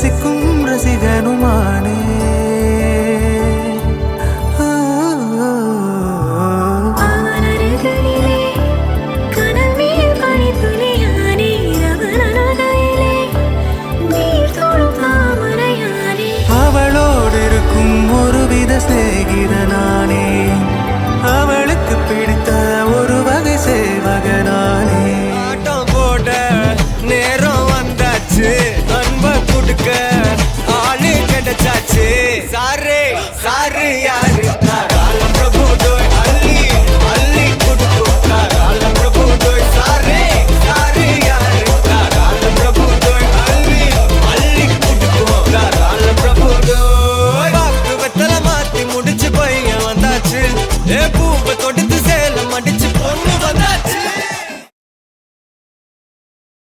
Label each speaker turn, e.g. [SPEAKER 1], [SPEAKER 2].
[SPEAKER 1] ரசிக்கும் ரசிகனுமானே. அவளோடு இருக்கும் ஒருவித சிநேகிதனானே, அவளுக்கு பிடித்த ஒரு வகை சேவகனானே. ஆட்டம் போட நேரம் வந்தாச்சு, அன்ப கொடுக்க ஆளு கிடைச்சாச்சு. Sir sir